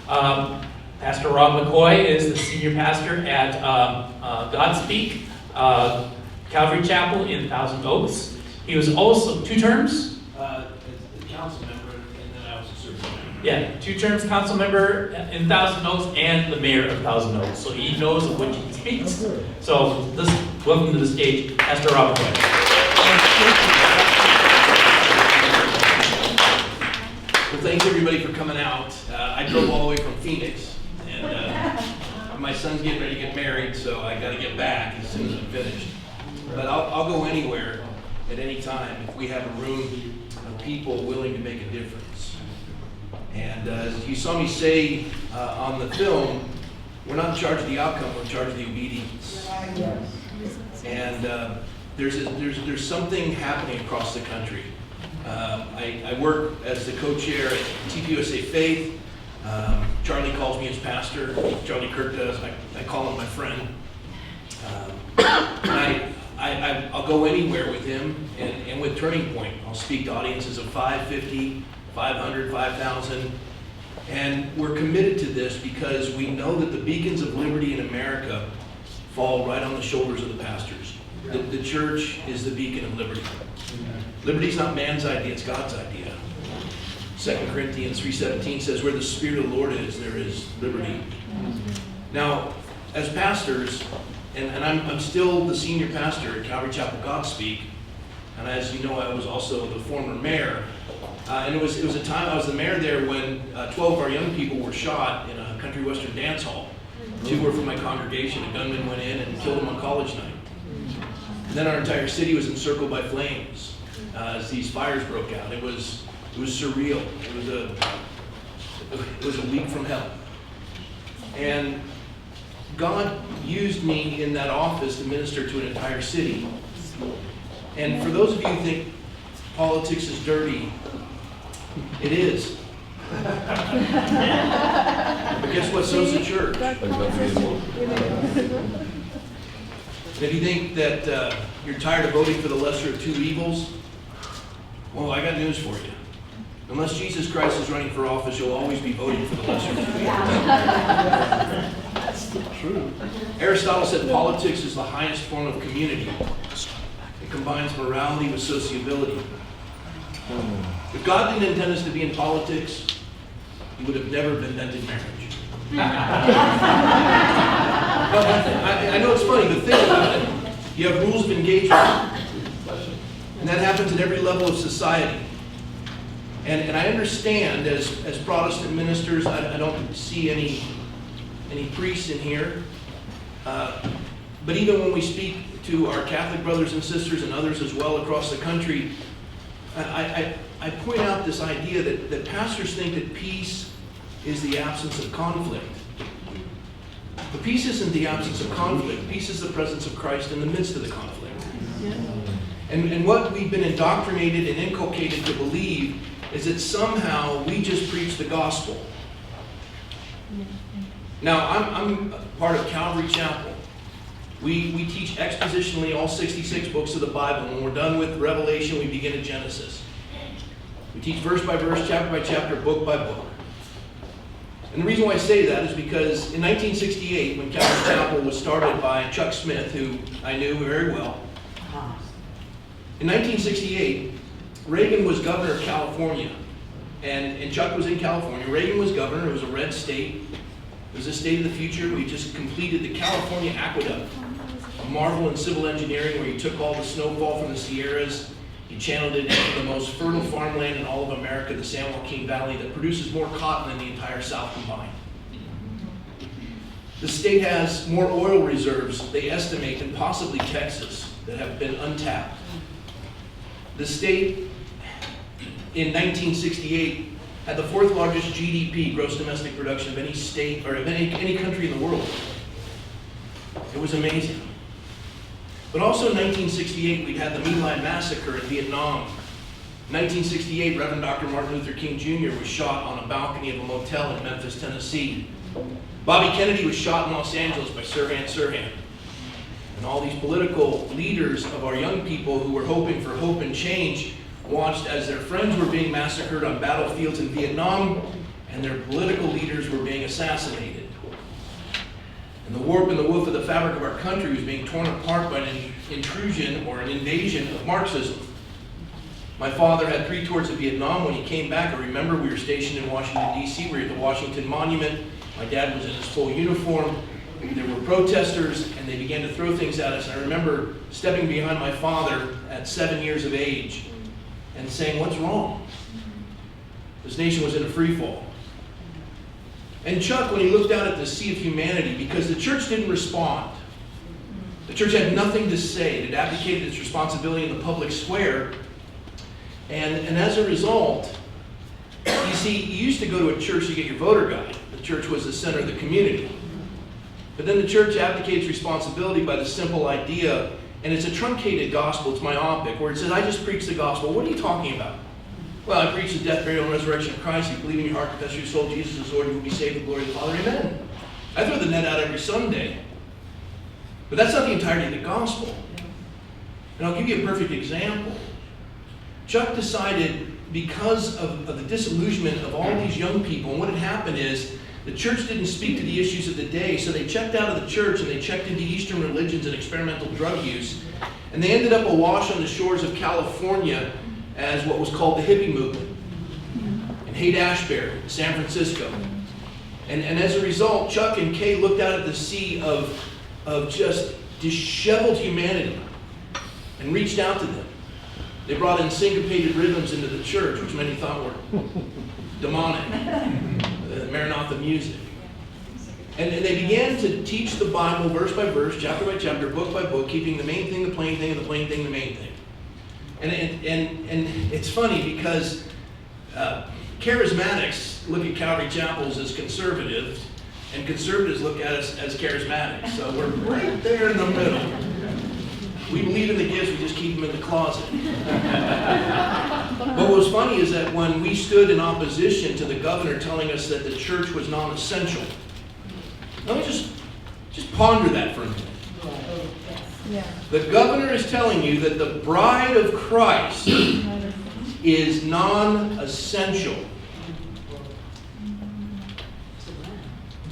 Pastor Rob McCoy is the senior pastor at Godspeak, Calvary Chapel in Thousand Oaks. He was also 2 terms? Council member, and then I was a service member. Yeah, 2 terms council member in Thousand Oaks and the mayor of Thousand Oaks. So he knows of which he speaks. So welcome to the stage, Pastor Rob McCoy. Well, thanks everybody for coming out. I drove all the way from Phoenix, and my son's getting ready to get married, so I got to get back as soon as I'm finished. But I'll go anywhere at any time if we have a room of people willing to make a difference. And as you saw me say on the film, we're not in charge of the outcome, we're in charge of the obedience. And there's something happening across the country. I work as the co-chair at TPUSA Faith. Charlie calls me his pastor. Charlie Kirk does. I call him my friend. I'll go anywhere with him and with Turning Point. I'll speak to audiences of 550, 500, 5,000. And we're committed to this because we know that the beacons of liberty in America fall right on the shoulders of the pastors. The church is the beacon of liberty. Liberty is not man's idea, it's God's idea. 2 Corinthians 3:17 says, where the Spirit of the Lord is, there is liberty. Now, as pastors, and I'm still the senior pastor at Calvary Chapel Godspeak, and as you know, I was also the former mayor. And it was a time, I was the mayor there when 12 of our young people were shot in a country western dance hall. 2 were from my congregation. A gunman went in and killed them on college night. And then our entire city was encircled by flames as these fires broke out. It was surreal. It was a week from hell. And God used me in that office to minister to an entire city. And for those of you who think politics is dirty, it is. But guess what? So's the church. And if you think that you're tired of voting for the lesser of 2 evils, well, I got news for you. Unless Jesus Christ is running for office, you'll always be voting for the lesser of 2 evils. That's the truth. Aristotle said politics is the highest form of community. It combines morality with sociability. If God didn't intend us to be in politics, He would have never invented marriage. I know it's funny, but think about it. You have rules of engagement. And that happens at every level of society. And I understand, as Protestant ministers, I don't see any priests in here. But even when we speak to our Catholic brothers and sisters and others as well across the country, I point out this idea that pastors think that peace is the absence of conflict. But peace isn't the absence of conflict. Peace is the presence of Christ in the midst of the conflict. And what we've been indoctrinated and inculcated to believe is that somehow we just preach the gospel. Now, I'm part of Calvary Chapel. We teach expositionally all 66 books of the Bible. When we're done with Revelation, we begin at Genesis. We teach verse by verse, chapter by chapter, book by book. And the reason why I say that is because in 1968, when Calvary Chapel was started by Chuck Smith, who I knew very well, in 1968, Reagan was governor of California, and Chuck was in California. Reagan was governor. It was a red state. It was a state of the future. We just completed the California Aqueduct, a marvel in civil engineering where you took all the snowfall from the Sierras, you channeled it into the most fertile farmland in all of America, the San Joaquin Valley, that produces more cotton than the entire South combined. The state has more oil reserves, they estimate, than possibly Texas, that have been untapped. The state, in 1968, had the 4th largest GDP, gross domestic production, of any state or of any country in the world. It was amazing. But also in 1968, we'd had the My Lai massacre in Vietnam. In 1968, Reverend Dr. Martin Luther King Jr. was shot on a balcony of a motel in Memphis, Tennessee. Bobby Kennedy was shot in Los Angeles by Sirhan Sirhan. And all these political leaders of our young people who were hoping for hope and change watched as their friends were being massacred on battlefields in Vietnam, and their political leaders were being assassinated. And the warp and the woof of the fabric of our country was being torn apart by an intrusion or an invasion of Marxism. My father had 3 tours of Vietnam. When he came back, I remember we were stationed in Washington, D.C. We were at the Washington Monument. My dad was in his full uniform. There were protesters, and they began to throw things at us. And I remember stepping behind my father at 7 years of age and saying, "What's wrong?" This nation was in a free fall. And Chuck, when he looked out at the sea of humanity, because the church didn't respond, the church had nothing to say. It had abdicated its responsibility in the public square. And as a result, you see, you used to go to a church to get your voter guide. The church was the center of the community. But then the church abdicates responsibility by the simple idea, and it's a truncated gospel, it's myopic, where it says, "I just preach the gospel." What are you talking about? "Well, I preach the death, burial, and resurrection of Christ. You believe in your heart, confess your soul, Jesus is Lord, you will be saved, the glory of the Father, amen." I throw the net out every Sunday. But that's not the entirety of the gospel. And I'll give you a perfect example. Chuck decided, because of the disillusionment of all these young people, and what had happened is, the church didn't speak to the issues of the day, so they checked out of the church and they checked into Eastern religions and experimental drug use. And they ended up awash on the shores of California as what was called the hippie movement. And Haight-Ashbury, San Francisco. And as a result, Chuck and Kay looked out at the sea of just disheveled humanity and reached out to them. They brought in syncopated rhythms into the church, which many thought were demonic. Maranatha music. And they began to teach the Bible verse by verse, chapter by chapter, book by book, keeping the main thing the plain thing, and the plain thing the main thing. And it's funny because charismatics look at Calvary Chapels as conservatives, and conservatives look at us as charismatics. So we're right there in the middle. We believe in the gifts, we just keep them in the closet. But what was funny is that when we stood in opposition to the governor telling us that the church was non-essential, let me just ponder that for a minute. Yeah. The governor is telling you that the bride of Christ is non-essential.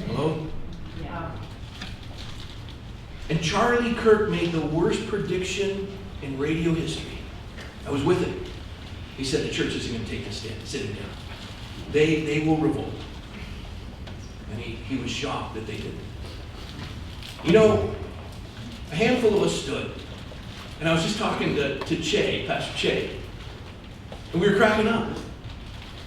Hello? And Charlie Kirk made the worst prediction in radio history. I was with him. He said the church isn't going to take this stand. Sit him down. They will revolt. And he was shocked that they didn't. You know, a handful of us stood. And I was just talking to Che, Pastor Che. And we were cracking up.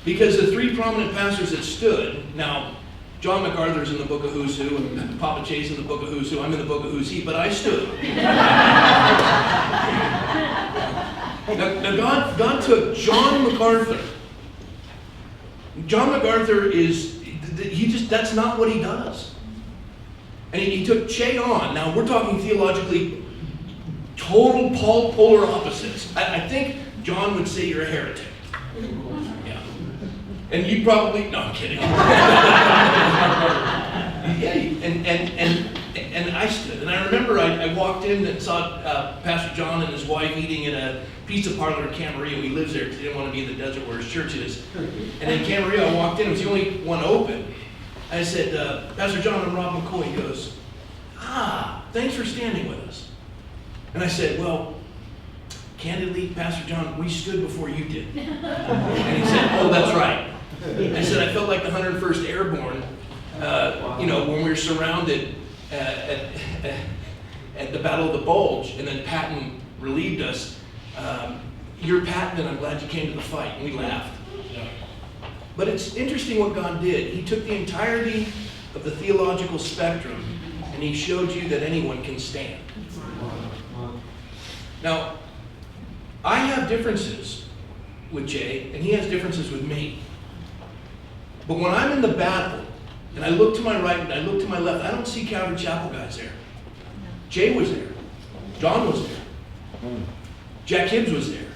Because the 3 prominent pastors that stood, now, John MacArthur's in the book of Who's Who, and Papa Che's in the book of Who's Who. I'm in the book of Who's He, but I stood. Now God took John MacArthur. John MacArthur that's not what he does. And he took Che on. Now, we're talking theologically total polar opposites. I think John would say you're a heretic. Yeah. And you probably, no, I'm kidding. And I stood, and I remember I walked in and saw Pastor John and his wife eating in a pizza parlor in Camarillo. He lives there because he didn't want to be in the desert where his church is. And in Camarillo, I walked in, it was the only one open. I said, Pastor John, I'm Rob McCoy. He goes, thanks for standing with us. And I said, well, candidly, Pastor John, we stood before you did. And he said, oh, that's right. I said, I felt like the 101st Airborne, when we were surrounded at the Battle of the Bulge, and then Patton relieved us. You're Patton, and I'm glad you came to the fight. And we laughed. But it's interesting what God did. He took the entirety of the theological spectrum, and he showed you that anyone can stand. Now, I have differences with Jay, and he has differences with me. But when I'm in the battle, and I look to my right and I look to my left, I don't see Calvary Chapel guys there. Jay was there. John was there. Jack Hibbs was there.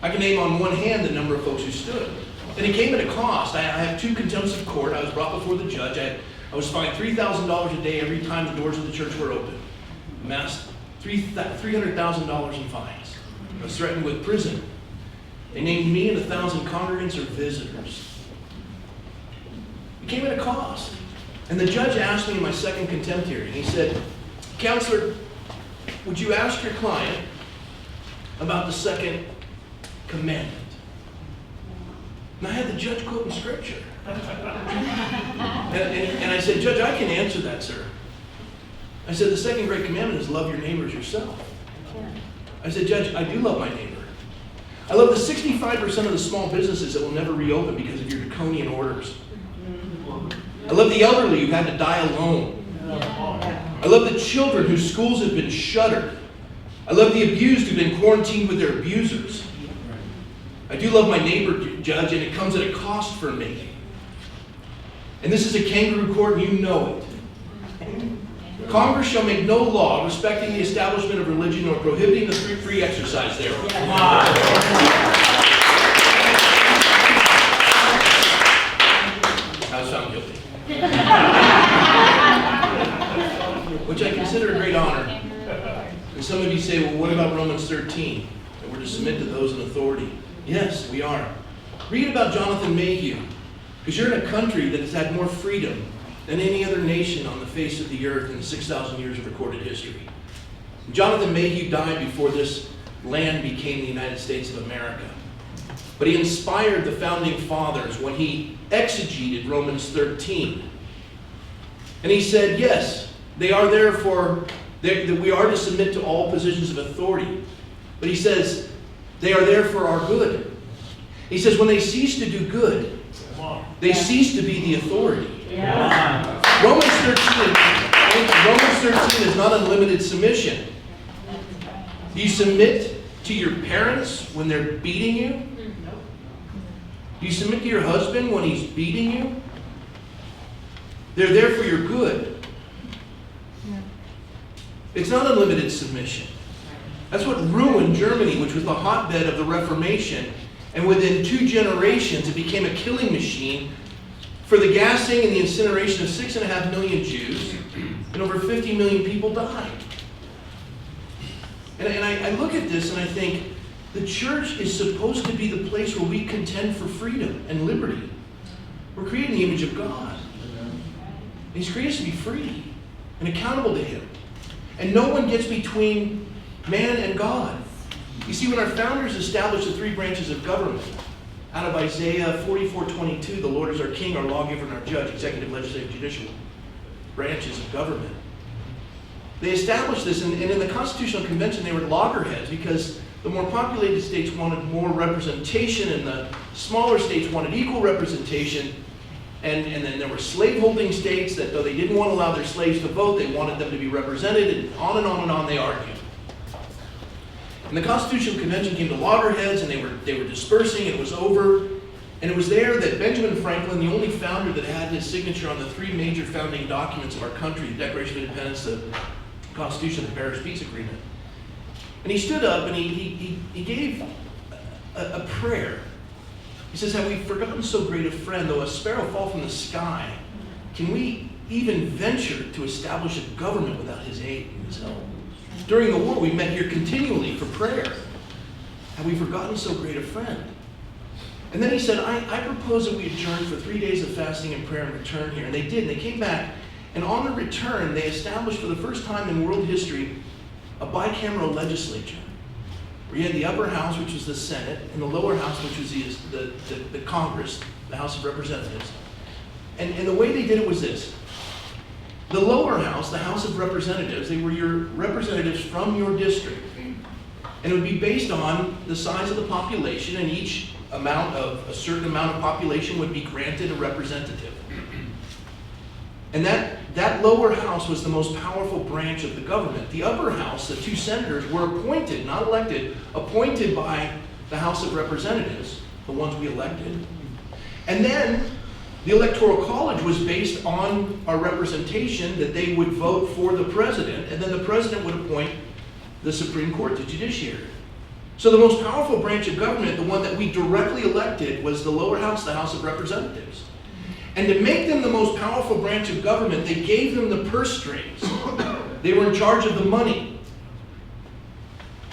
I can name on one hand the number of folks who stood. And it came at a cost. I have 2 contempts of court. I was brought before the judge. I was fined $3,000 a day every time the doors of the church were open. Amassed $300,000 in fines. I was threatened with prison. They named me and 1,000 congregants or visitors. It came at a cost. And the judge asked me in my second contempt hearing, he said, "Counselor, would you ask your client about the second commandment?" And I had the judge quoting scripture. And I said, "Judge, I can answer that, sir." I said, "The second great commandment is love your neighbor as yourself." I said, "Judge, I do love my neighbor. I love the 65% of the small businesses that will never reopen because of your draconian orders. I love the elderly who had to die alone. I love the children whose schools have been shuttered. I love the abused who've been quarantined with their abusers. I do love my neighbor, Judge, and it comes at a cost for me. And this is a kangaroo court, and you know it. Congress shall make no law respecting the establishment of religion or prohibiting the free exercise thereof." I was found guilty. Which I consider a great honor. And some of you say, "Well, what about Romans 13? That we're to submit to those in authority." Yes, we are. Read about Jonathan Mayhew, because you're in a country that has had more freedom than any other nation on the face of the earth in 6,000 years of recorded history. Jonathan Mayhew died before this land became the United States of America. But he inspired the founding fathers when he exegeted Romans 13. And he said, yes, they are there for, that we are to submit to all positions of authority. But he says, they are there for our good. He says, when they cease to do good, they cease to be the authority. Romans 13 is not unlimited submission. Do you submit to your parents when they're beating you? Do you submit to your husband when he's beating you? They're there for your good. It's not unlimited submission. That's what ruined Germany, which was the hotbed of the Reformation. And within 2 generations, it became a killing machine for the gassing and the incineration of 6.5 million Jews, and over 50 million people died. And I look at this and I think, the church is supposed to be the place where we contend for freedom and liberty. We're created in the image of God. And He's created us to be free and accountable to Him. And no one gets between man and God. You see, when our founders established the 3 branches of government, out of Isaiah 44:22, the Lord is our king, our lawgiver, and our judge, executive, legislative, judicial branches of government. They established this, and in the Constitutional Convention, they were loggerheads because the more populated states wanted more representation, and the smaller states wanted equal representation. And then there were slaveholding states that, though they didn't want to allow their slaves to vote, they wanted them to be represented, and on and on and on they argued. And the Constitutional Convention came to loggerheads, and they were dispersing, and it was over. And it was there that Benjamin Franklin, the only founder that had his signature on the 3 major founding documents of our country, the Declaration of Independence, the Constitution, and the Paris Peace Agreement. And he stood up and he gave a prayer. He says, have we forgotten so great a friend, though a sparrow fall from the sky? Can we even venture to establish a government without his aid and his help? During the war, we met here continually for prayer. Have we forgotten so great a friend? And then he said, I propose that we adjourn for 3 days of fasting and prayer and return here. And they did. And they came back. And on the return, they established for the first time in world history a bicameral legislature, where you had the upper house, which was the Senate, and the lower house, which was the Congress, the House of Representatives. And the way they did it was this. The lower house, the House of Representatives, they were your representatives from your district. And it would be based on the size of the population, and each a certain amount of population would be granted a representative. And that lower house was the most powerful branch of the government. The upper house, the 2 senators, were appointed, not elected, appointed by the House of Representatives, the ones we elected. And then the Electoral College was based on our representation that they would vote for the president, and then the president would appoint the Supreme Court, the judiciary. So the most powerful branch of government, the one that we directly elected, was the lower house, the House of Representatives. And to make them the most powerful branch of government, they gave them the purse strings. They were in charge of the money.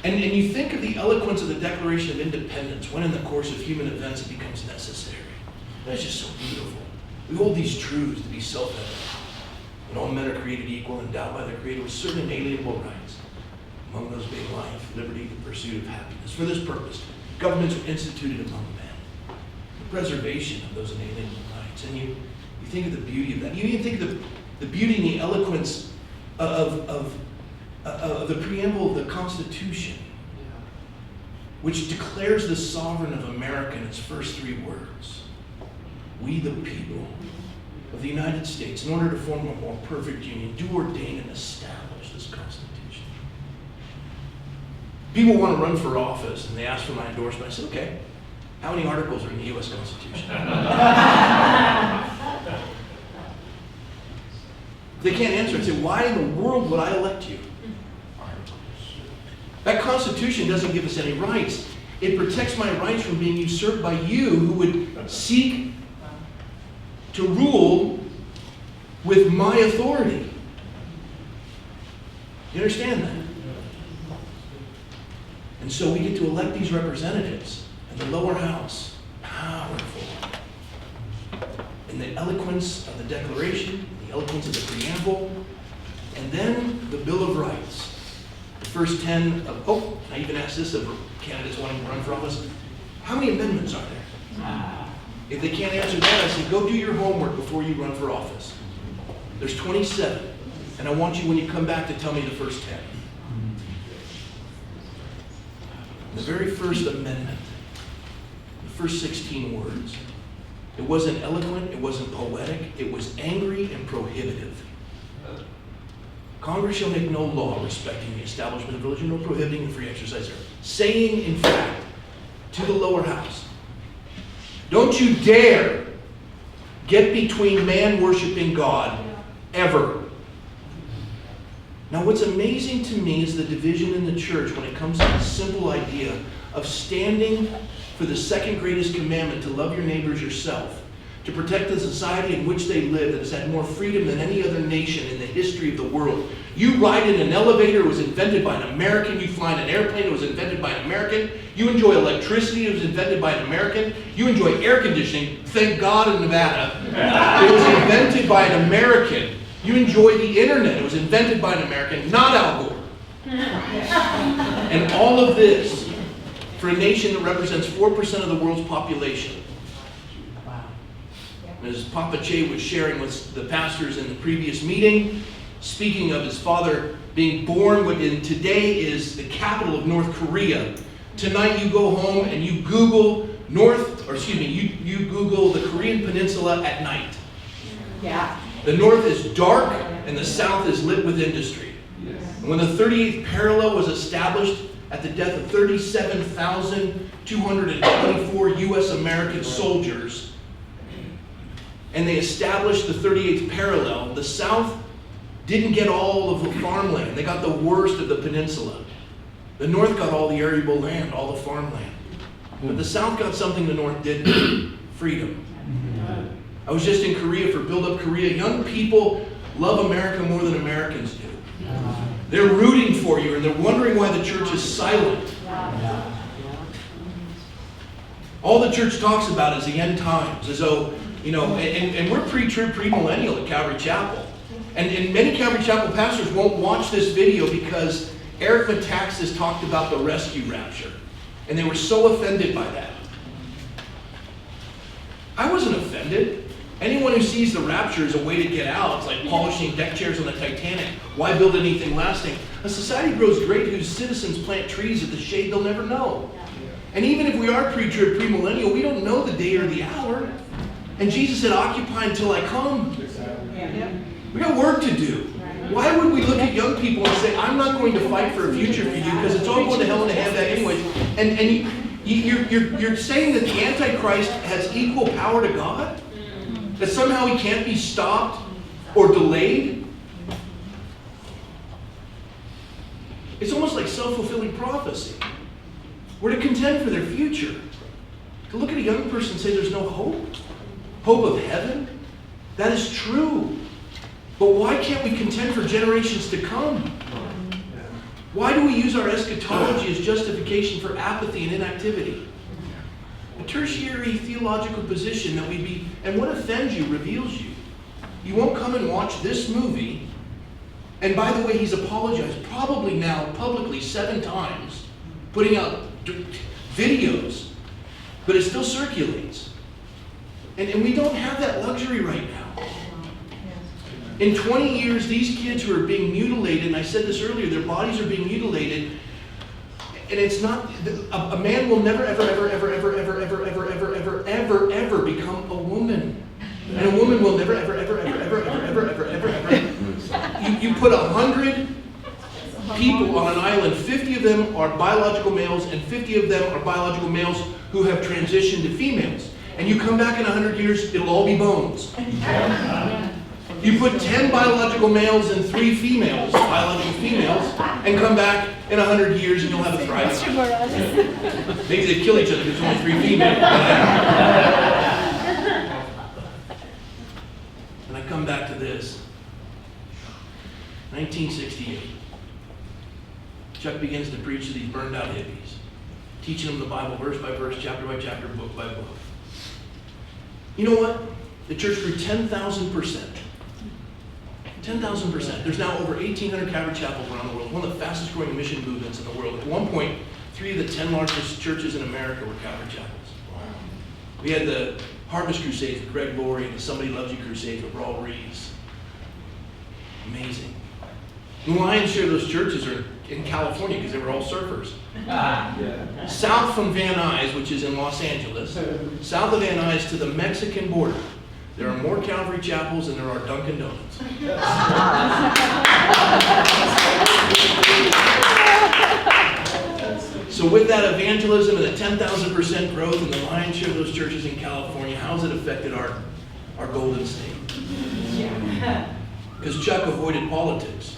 And you think of the eloquence of the Declaration of Independence, when in the course of human events it becomes necessary. That's just so beautiful. We hold these truths to be self-evident. And all men are created equal and endowed by their Creator with certain inalienable rights, among those being life, liberty, and pursuit of happiness. For this purpose, governments were instituted among men, the preservation of those inalienable rights. And you think of the beauty of that. You even think of the beauty and the eloquence of the preamble of the Constitution, which declares the sovereign of America in its first three words. We the people of the United States, in order to form a more perfect union, do ordain and establish this Constitution. People want to run for office, and they ask for my endorsement. I said, okay, how many articles are in the U.S. Constitution? If they can't answer, I say, why in the world would I elect you? That Constitution doesn't give us any rights. It protects my rights from being usurped by you who would seek to rule with my authority. You understand that? And so we get to elect these representatives in the lower house, powerful. In the eloquence of the Declaration, the eloquence of the preamble, and then the Bill of Rights. The first 10 of, I even asked this of candidates wanting to run for office, how many amendments are there? If they can't answer that, I say, go do your homework before you run for office. There's 27, and I want you, when you come back, to tell me the first 10. The very first amendment, the first 16 words, it wasn't eloquent, it wasn't poetic, it was angry and prohibitive. Congress shall make no law respecting the establishment of religion, nor prohibiting the free exercise thereof. Saying, in fact, to the lower house, don't you dare get between man worshiping God, ever. Now, what's amazing to me is the division in the church when it comes to the simple idea of standing for the second greatest commandment, to love your neighbor as yourself, to protect the society in which they live that has had more freedom than any other nation in the history of the world. You ride in an elevator, it was invented by an American. You fly in an airplane, it was invented by an American. You enjoy electricity, it was invented by an American. You enjoy air conditioning, thank God in Nevada, it was invented by an American. You enjoy the internet, it was invented by an American, not Al Gore. And all of this for a nation that represents 4% of the world's population. As Papa Che was sharing with the pastors in the previous meeting, speaking of his father being born within today is the capital of North Korea. Tonight you go home and you Google you Google the Korean Peninsula at night. Yeah. The north is dark and the south is lit with industry. And when the 38th parallel was established at the death of 37,224 U.S. American soldiers, and they established the 38th parallel, the South didn't get all of the farmland. They got the worst of the peninsula. The North got all the arable land, all the farmland. But the South got something the North didn't, freedom. I was just in Korea for Build Up Korea. Young people love America more than Americans do. They're rooting for you, and they're wondering why the church is silent. All the church talks about is the end times, as though, and we're pre-trib, pre-millennial at Calvary Chapel. And many Calvary Chapel pastors won't watch this video because Eric Metaxas talked about the rescue rapture. And they were so offended by that. I wasn't offended. Anyone who sees the rapture as a way to get out, it's like polishing deck chairs on the Titanic. Why build anything lasting? A society grows great whose citizens plant trees at the shade they'll never know. And even if we are pre-trib, pre-millennial, we don't know the day or the hour. And Jesus said, occupy until I come. We got work to do. Why would we look at young people and say, I'm not going to fight for a future for you because it's all going to hell in a handbag anyways. And you're saying that the Antichrist has equal power to God? That somehow he can't be stopped or delayed? It's almost like self-fulfilling prophecy. We're to contend for their future. To look at a young person and say there's no hope? Hope of heaven? That is true. But why can't we contend for generations to come? Why do we use our eschatology as justification for apathy and inactivity? A tertiary theological position that we be, and what offends you reveals you. You won't come and watch this movie, and by the way, he's apologized probably now publicly 7 times, putting out videos, but it still circulates. And we don't have that luxury right now. In 20 years, these kids who are being mutilated, and I said this earlier, their bodies are being mutilated, and it's not, a man will never, ever, ever, ever, ever, ever, ever, ever, ever, ever, ever, ever become a woman. And a woman will never, ever, ever, ever, ever, ever, ever, ever, ever, ever. You put 100 people on an island, 50 of them are biological males, and 50 of them are biological males who have transitioned to females. And you come back in 100 years, it'll all be bones. You put 10 biological males and 3 females, biological females, and come back in 100 years and you'll have a thriving island. Maybe they kill each other because there's only 3 females. And I come back to this. 1968. Chuck begins to preach to these burned out hippies, teaching them the Bible verse by verse, chapter by chapter, book by book. You know what? The church grew 10,000%. 10,000%. There's now over 1,800 Calvary chapels around the world. One of the fastest growing mission movements in the world. At one point, 3 of the 10 largest churches in America were Calvary chapels. We had the Harvest Crusades with Greg Laurie and the Somebody Loves You Crusades with Raul Reeves. Amazing. The lion's share of those churches are in California because they were all surfers. South from Van Nuys, which is in Los Angeles, south of Van Nuys to the Mexican border, there are more Calvary chapels than there are Dunkin' Donuts. So with that evangelism and the 10,000% growth and the lion's share of those churches in California, how's it affected our Golden State? Because Chuck avoided politics.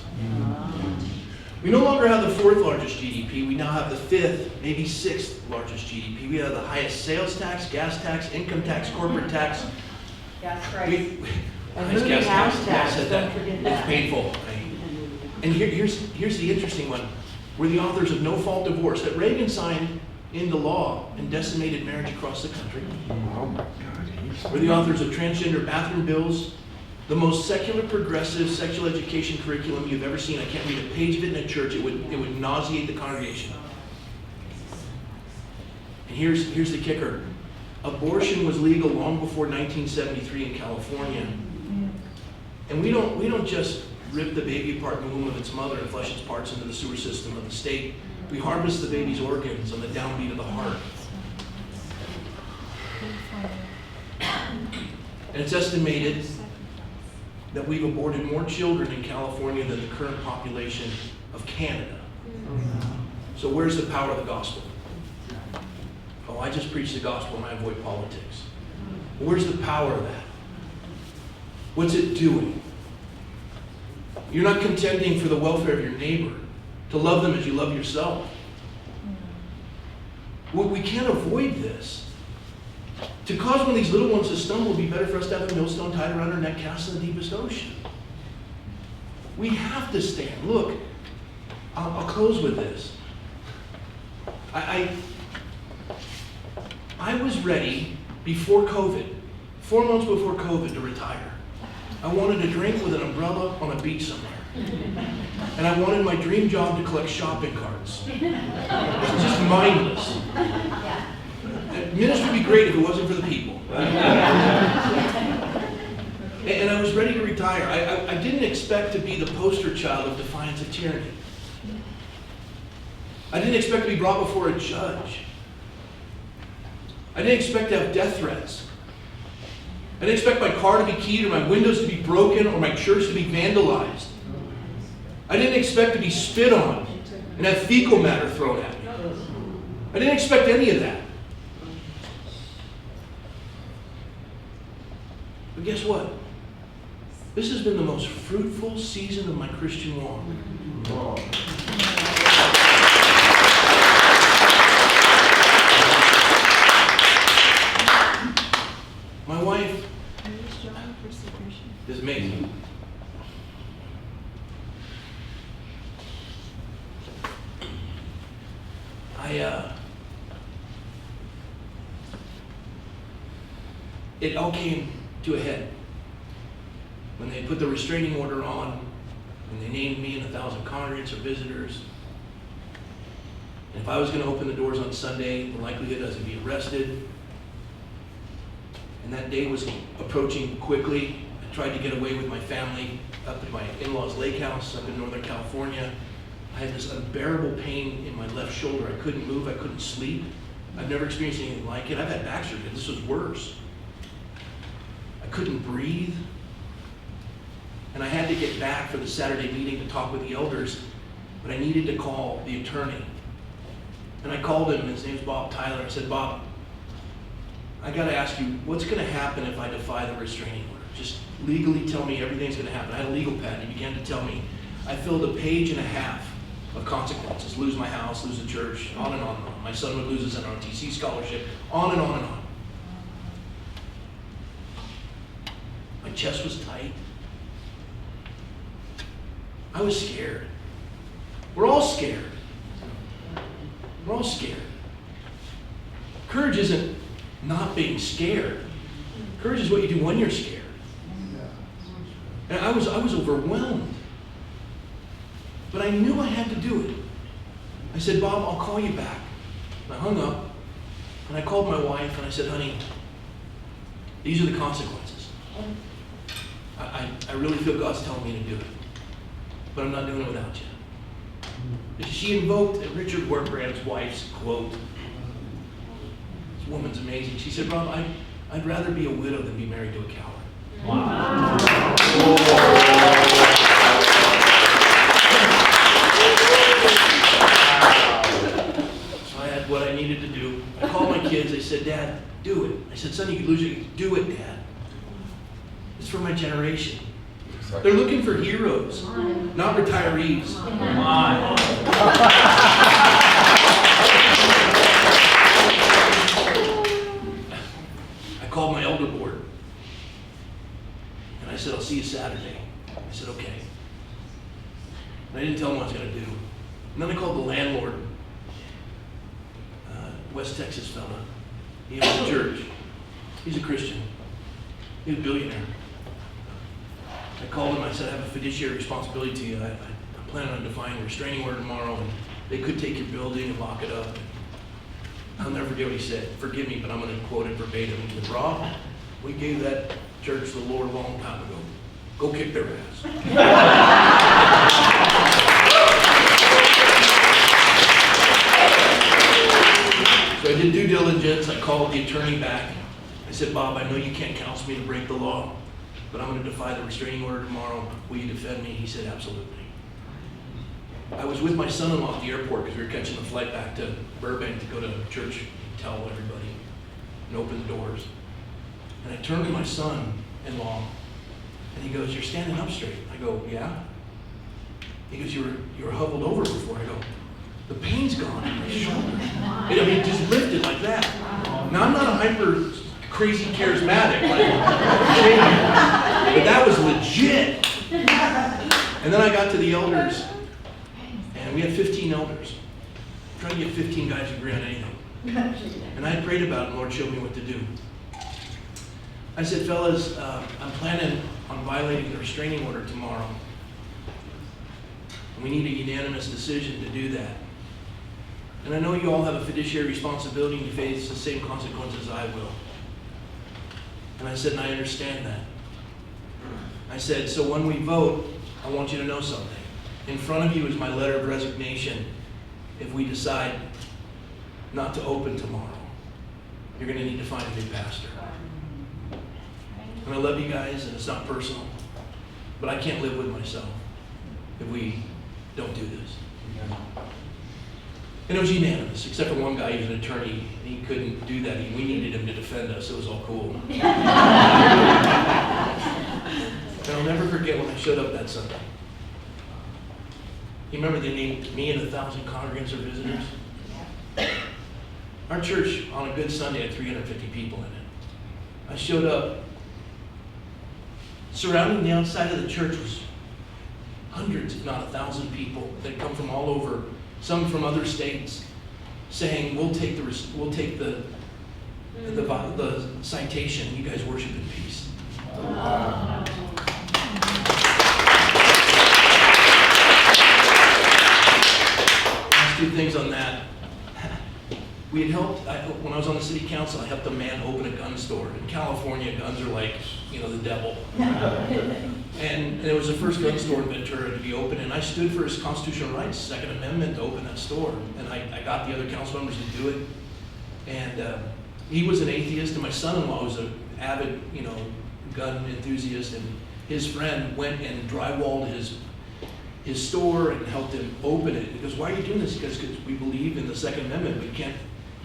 We no longer have the 4th largest GDP. We now have the 5th, maybe 6th largest GDP. We have the highest sales tax, gas tax, income tax, corporate tax. That's right. Highest gas tax. I said that. It's painful. And here's the interesting one. We're the authors of no-fault divorce that Reagan signed into law and decimated marriage across the country. We're the authors of transgender bathroom bills, the most secular, progressive sexual education curriculum you've ever seen. I can't read a page of it in a church. It would nauseate the congregation. And here's the kicker. Abortion was legal long before 1973 in California. And we don't just rip the baby apart in the womb of its mother and flush its parts into the sewer system of the state. We harvest the baby's organs on the downbeat of the heart. And it's estimated that we've aborted more children in California than the current population of Canada. So where's the power of the gospel? Oh, I just preach the gospel and I avoid politics. Where's the power of that? What's it doing? You're not contending for the welfare of your neighbor, to love them as you love yourself. We can't avoid this. To cause one of these little ones to stumble would be better for us to have a millstone tied around our neck, cast in the deepest ocean. We have to stand. Look, I'll close with this. I was ready before COVID, 4 months before COVID, to retire. I wanted to drink with an umbrella on a beach somewhere. And I wanted my dream job to collect shopping carts. It's just mindless. Ministry would be great if it wasn't for the people. And I was ready to retire. I didn't expect to be the poster child of defiance of tyranny. I didn't expect to be brought before a judge. I didn't expect to have death threats. I didn't expect my car to be keyed or my windows to be broken or my church to be vandalized. I didn't expect to be spit on and have fecal matter thrown at me. I didn't expect any of that. But guess what? This has been the most fruitful season of my Christian walk. My wife is amazing. it all came to a head. When they put the restraining order on, and they named me and 1,000 congregants or visitors, and if I was going to open the doors on Sunday, the likelihood I was going to be arrested. And that day was approaching quickly. I tried to get away with my family up at my in-laws' lake house up in Northern California. I had this unbearable pain in my left shoulder. I couldn't move, I couldn't sleep. I've never experienced anything like it. I've had back surgery. This was worse. I couldn't breathe. And I had to get back for the Saturday meeting to talk with the elders, but I needed to call the attorney. And I called him, and his name's Bob Tyler. I said, Bob, I got to ask you, what's going to happen if I defy the restraining order? Just legally tell me everything's going to happen. I had a legal pad, and he began to tell me. I filled a page and a half of consequences. Lose my house, lose the church, on and on and on. My son would lose his NRTC scholarship, on and on and on. My chest was tight. I was scared. We're all scared. We're all scared. Courage isn't not being scared. Courage is what you do when you're scared. And I was overwhelmed. But I knew I had to do it. I said, Bob, I'll call you back. And I hung up, and I called my wife, and I said, honey, these are the consequences. I really feel God's telling me to do it. But I'm not doing it without you. She invoked Richard Warbrand's wife's quote. This woman's amazing. She said, Rob, I'd rather be a widow than be married to a coward. Wow. So I had what I needed to do. I called my kids. They said, Dad, do it. I said, son, you could lose it. Do it, Dad. It's for my generation. They're looking for heroes, not retirees. Come on. I called my elder board, and I said, I'll see you Saturday. I said, okay. And I didn't tell them what I was going to do. And then I called the landlord, West Texas fella. He owns a church. He's a Christian. He's a billionaire. I called him, I said, I have a fiduciary responsibility to you. I'm planning on defying a restraining order tomorrow, and they could take your building and lock it up. I'll never forget what he said. Forgive me, but I'm going to quote it verbatim. He said, Rob, we gave that church to the Lord a long time ago. Go kick their ass. So I did due diligence. I called the attorney back. I said, Bob, I know you can't counsel me to break the law, but I'm going to defy the restraining order tomorrow. Will you defend me? He said, absolutely. I was with my son-in-law at the airport because we were catching the flight back to Burbank to go to church and tell everybody and open the doors. And I turned to my son-in-law, and he goes, you're standing up straight. I go, yeah? He goes, you were huddled over before. I go, the pain's gone in my shoulder. It just lifted like that. Now, I'm not a hyper crazy charismatic, like, but that was legit. And then I got to the elders, and we had 15 elders. I'm trying to get 15 guys to agree on anything. And I prayed about it, and the Lord showed me what to do. I said, fellas, I'm planning on violating the restraining order tomorrow. And we need a unanimous decision to do that. And I know you all have a fiduciary responsibility and you face the same consequences I will. And I said, and I understand that. I said, so when we vote, I want you to know something. In front of you is my letter of resignation if we decide not to open tomorrow. You're going to need to find a new pastor. And I love you guys, and it's not personal, but I can't live with myself if we don't do this. And it was unanimous, except for one guy who's an attorney, and he couldn't do that. We needed him to defend us. It was all cool. And I'll never forget when I showed up that Sunday. You remember they named me and 1,000 congregants or visitors? Our church on a good Sunday had 350 people in it. I showed up. Surrounding the outside of the church was hundreds, if not 1,000 people that come from all over, some from other states, saying, we'll take the the citation, you guys worship in peace. Last two things on that. We had helped, when I was on the city council, I helped a man open a gun store. In California, guns are like, the devil. And it was the first gun store in Ventura to be open, and I stood for his constitutional rights, Second Amendment, to open that store. And I got the other council members to do it. And he was an atheist, and my son-in-law was an avid, gun enthusiast, and his friend went and drywalled his store and helped him open it. He goes, "Why are you doing this?" Because we believe in the Second Amendment, but you can't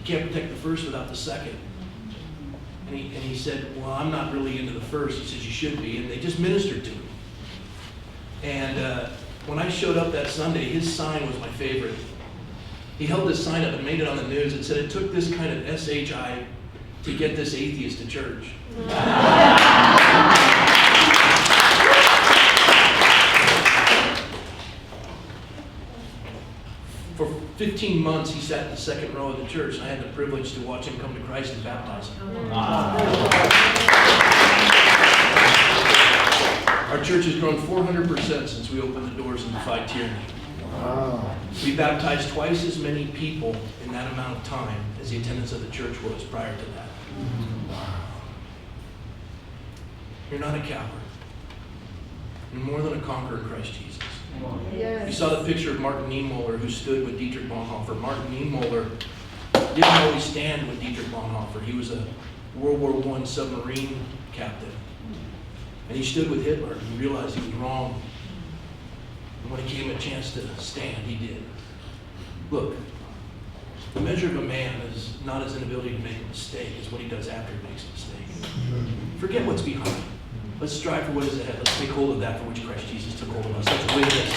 protect the first without the second. And he said, "Well, I'm not really into the first." He says, "You should be." And they just ministered to him. And when I showed up that Sunday, his sign was my favorite. He held this sign up and made it on the news. It said, "It took this kind of SHI to get this atheist to church." For 15 months, he sat in the second row of the church, and I had the privilege to watch him come to Christ and baptize him. Our church has grown 400% since we opened the doors and defied tyranny. We baptized twice as many people in that amount of time as the attendance of the church was prior to that. You're not a coward. You're more than a conqueror in Christ Jesus. Yes. You saw the picture of Martin Niemöller, who stood with Dietrich Bonhoeffer. Martin Niemöller didn't always stand with Dietrich Bonhoeffer. He was a World War I submarine captain. And he stood with Hitler and he realized he was wrong. And when he gave him a chance to stand, he did. Look, the measure of a man is not his inability to make a mistake, it's what he does after he makes a mistake. Forget what's behind. Let's strive for what is ahead. Let's take hold of that for which Christ Jesus took hold of us. Let's win this.